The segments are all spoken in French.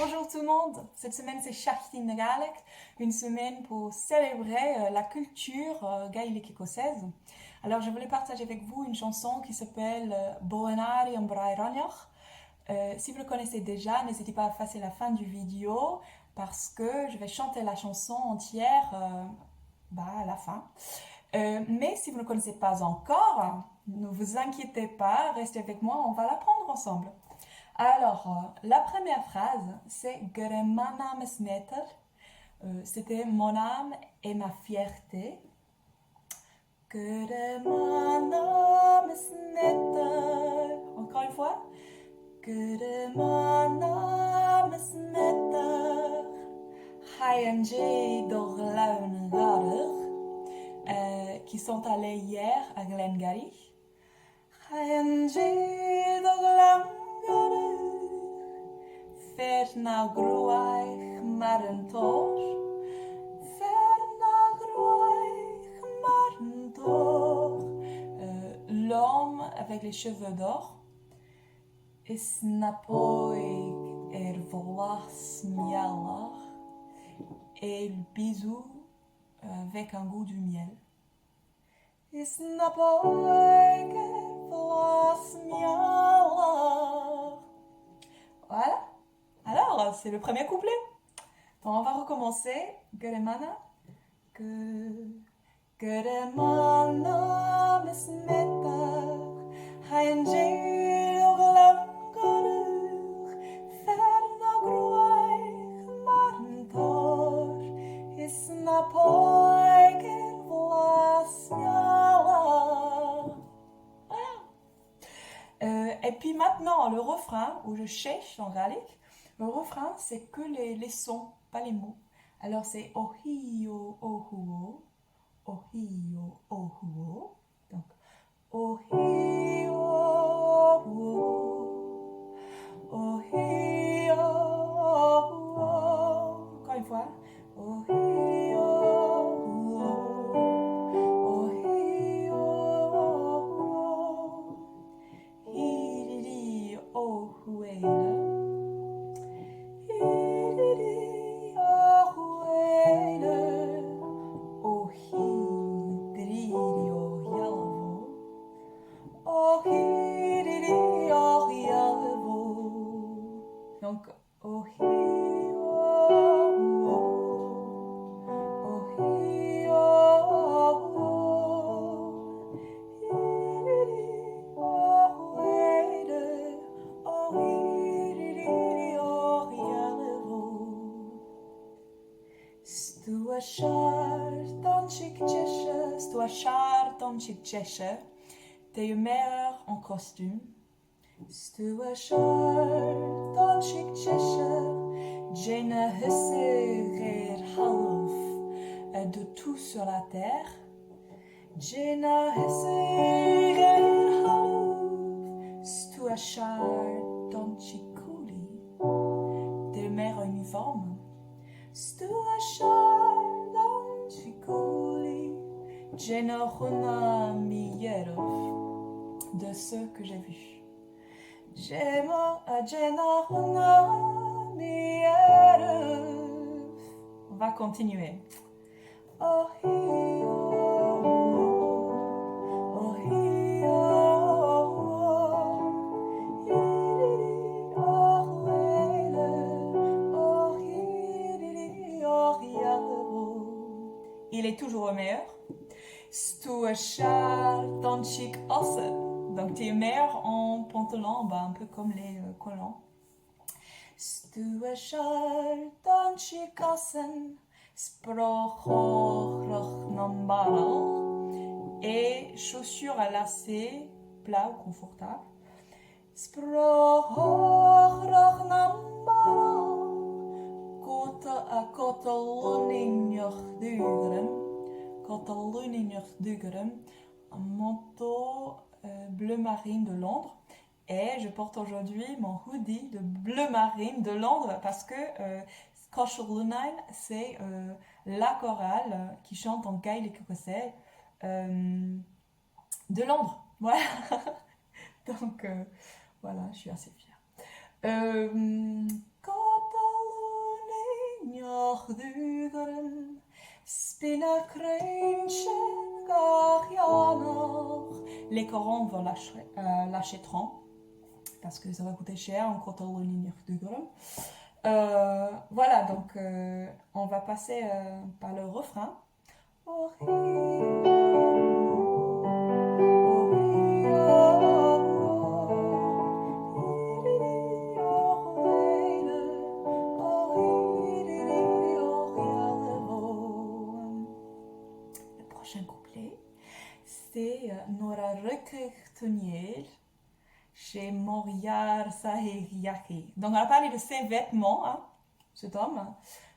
Bonjour tout le monde, cette semaine c'est Shahti Nagalek, une semaine pour célébrer la culture gaélique écossaise. Alors je voulais partager avec vous une chanson qui s'appelle Boenari an Brairaniach. Si vous le connaissez déjà, n'hésitez pas à passer la fin du vidéo parce que je vais chanter la chanson entière à la fin. Mais si vous ne le connaissez pas encore, ne vous inquiétez pas, restez avec moi, on va l'apprendre ensemble. Alors, la première phrase, c'est Geremana mesmeter. C'était mon âme et ma fierté. Geremana mesmeter. Encore une fois. Geremana mesmeter. Hayenje dorlaun gader. Qui sont allés hier à Glengarry. Hayenje dorlaun gader. Ferna groaich mar een tor. Ferna groaich mar een tor. L'homme avec les cheveux d'or. Snapoig vlas mialar. Et le bisou avec un goût du miel. Snapoig vlas mialar. Voilà. Alors, c'est le premier couplet. Donc, on va recommencer. Geremana. Geremana mesmeter. Hayenje oglangadur. Ferna groaich marntor. Isna poiker vlasmiala. Et puis maintenant, le refrain, où je cherche en gaélique. Le refrain, c'est que les sons, pas les mots. Alors c'est ohio, ohuo, ohio, ohuo. Donc ohio, ohuo, ohio, ohuo. Encore une fois. Ohio, ohuo, ohio, ohuo. Hiri, ohuela. Donc, t'es le meilleur en costume. Stuashar chic Cheshire, Jane Husser half de tout sur la terre. Jane Husser half, Stuashar Chiculi, t'es le meilleur uniforme. Stuashar Chiculi, Jane Huna Mierov. De ceux que j'ai vus. On va continuer. Il est toujours le meilleur. Donc tu es meilleur en pantalon, un peu comme les collants. Et chaussures à lacets, plats ou confortables. Un manteau bleu marine de Londres. Et je porte aujourd'hui mon hoodie de bleu marine de Londres parce que Scottish Lunain, c'est la chorale qui chante en gaélique écossais de Londres. Voilà. Donc voilà, je suis assez fière. Les corons vont l'achèteront parce que ça va coûter cher en coton ligne de gros. Voilà, donc on va passer par le refrain. Le prochain couplet, c'est Nora Rekirtunier chez Moriar Sahiriaki. Donc on a parlé de ses vêtements, hein, cet homme,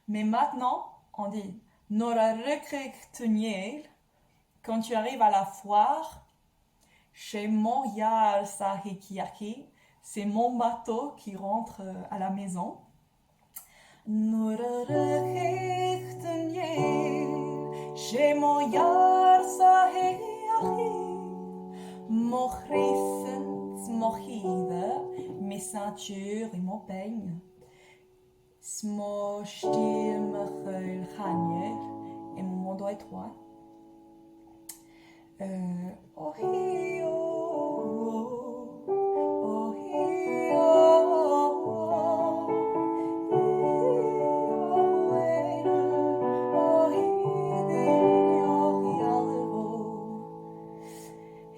mais maintenant on dit Nora Rekirtunier quand tu arrives à la foire chez Moriar Sahiriaki, c'est mon bateau qui rentre à la maison. Nora Rekirtunier chez Moriar Sahiriaki Mochrisens mochide, mes ceintures et mon peigne. Smo stilmechel chanier et mon manteau étroit. Oh hi oh, oh hi oh,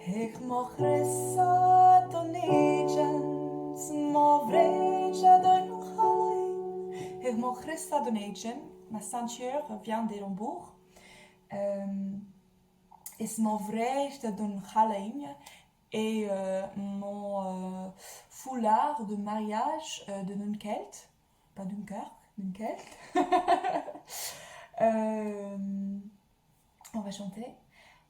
ik mag ressa donation, små vreja donhalin. Ik mag ressa donation, ma ceinture vient d'Édimbourg. Et små vreja donhalin et mon foulard de mariage de Dunkeld, pas Dunkerque, Dunkeld. On va chanter.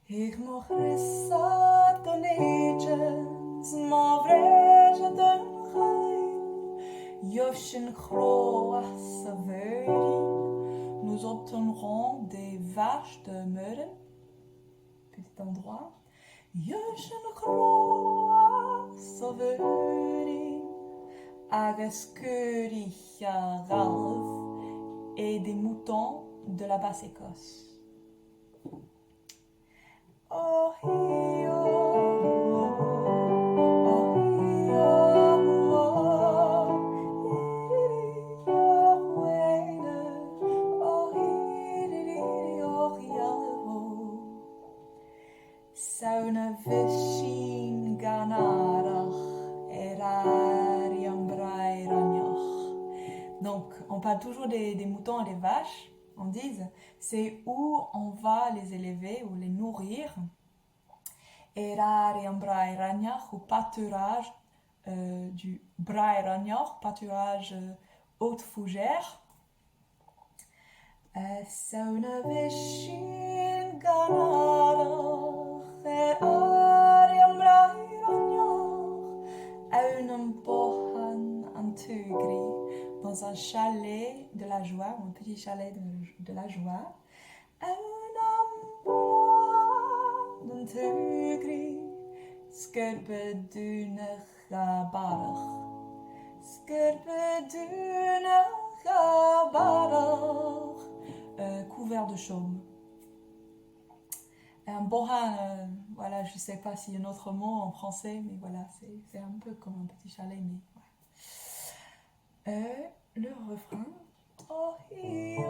Ik mag ressa donation, små vreja donhalin. Josjen groas veudin, nous obtiendrons des vaches de Meuren. Petit endroit. Josjen groas veudin, agus keuriga galv et des moutons de la Basse-Écosse. Oh hi oh, oh hi oh, oh Sauna vishin ganarach erariam brairanyach. Donc on parle toujours des moutons et des vaches. On dit, c'est où on va les élever ou les nourrir. Erariam brairanyach ou pâturage du brairanyach, pâturage haute fougère. Sauna vishin ganarach erariam brairanyach aunam bohan antugri. Dans un chalet de la joie, un petit chalet de la joie. Un tugri, skurpe dunacha barach. Skurpe dunacha barach. Couvert de chaume. Un bohan, voilà, je ne sais pas s'il y a un autre mot en français, mais voilà, c'est un peu comme un petit chalet, mais voilà. Le refrain. Oh hi oh,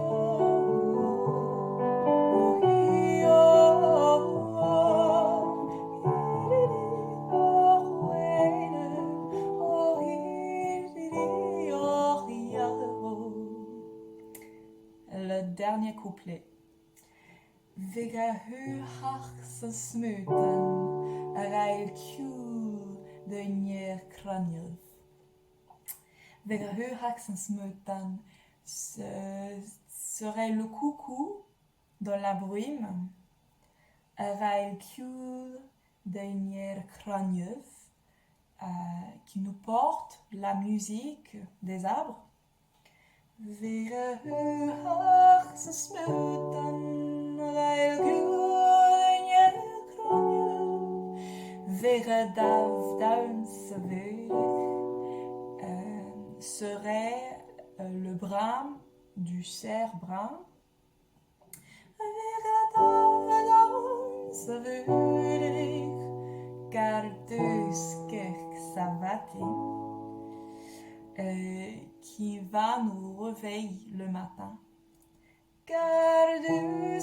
oh hi oh, le dernier couplet. Vega huhachse smuten, rail kjul de nyer kranjev. Vega huhachse smuten serait le coucou dans la brume. Rail kjul de nyer kranjev, qui nous porte la musique des arbres. Vega huhachse smuten, rail kjul de nyer kranjev. Vega dav daun sevelig serait le brame du cerf brun. så vurig, car du savati, qui va nous réveiller le matin. Car du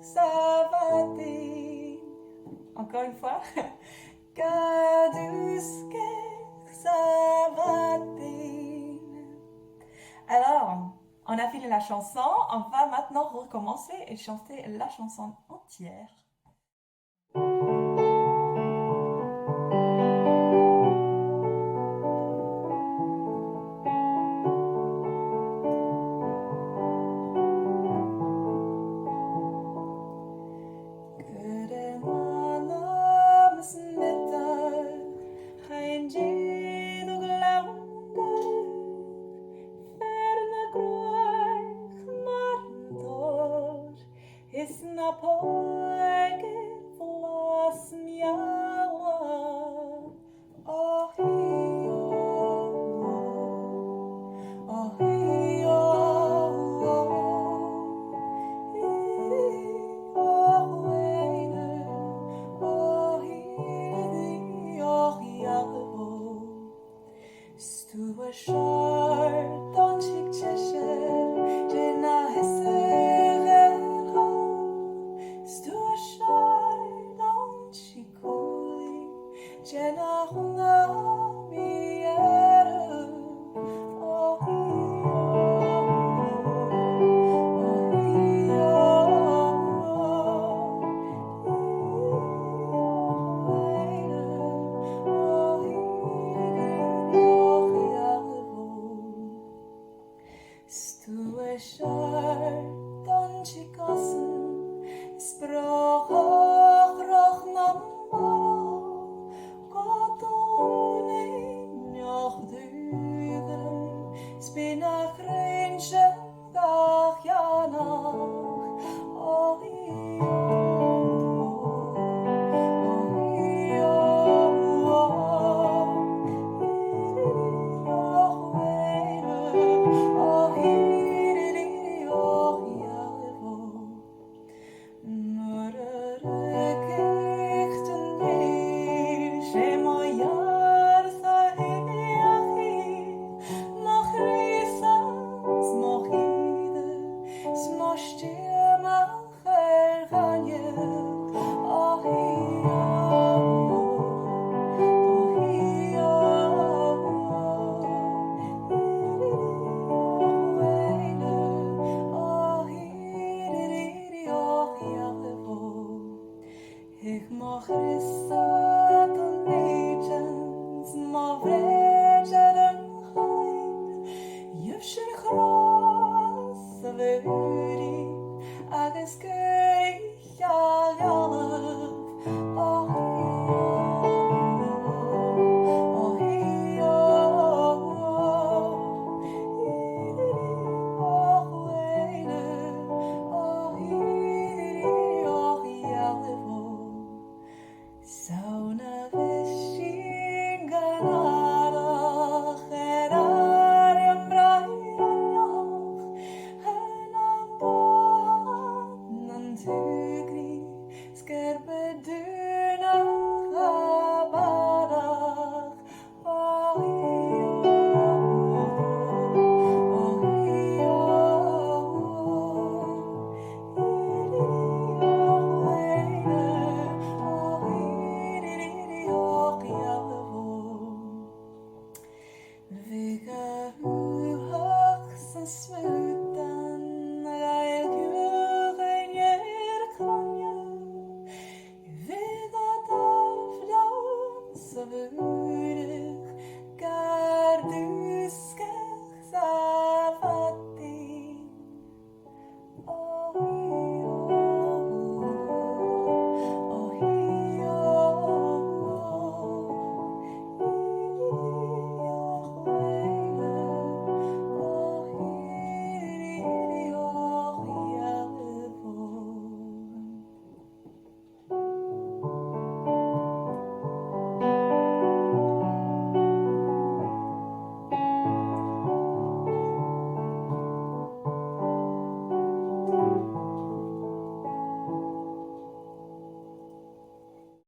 savati. Encore une fois. Car du savati. Alors, on a fini la chanson, on va maintenant recommencer et chanter la chanson entière.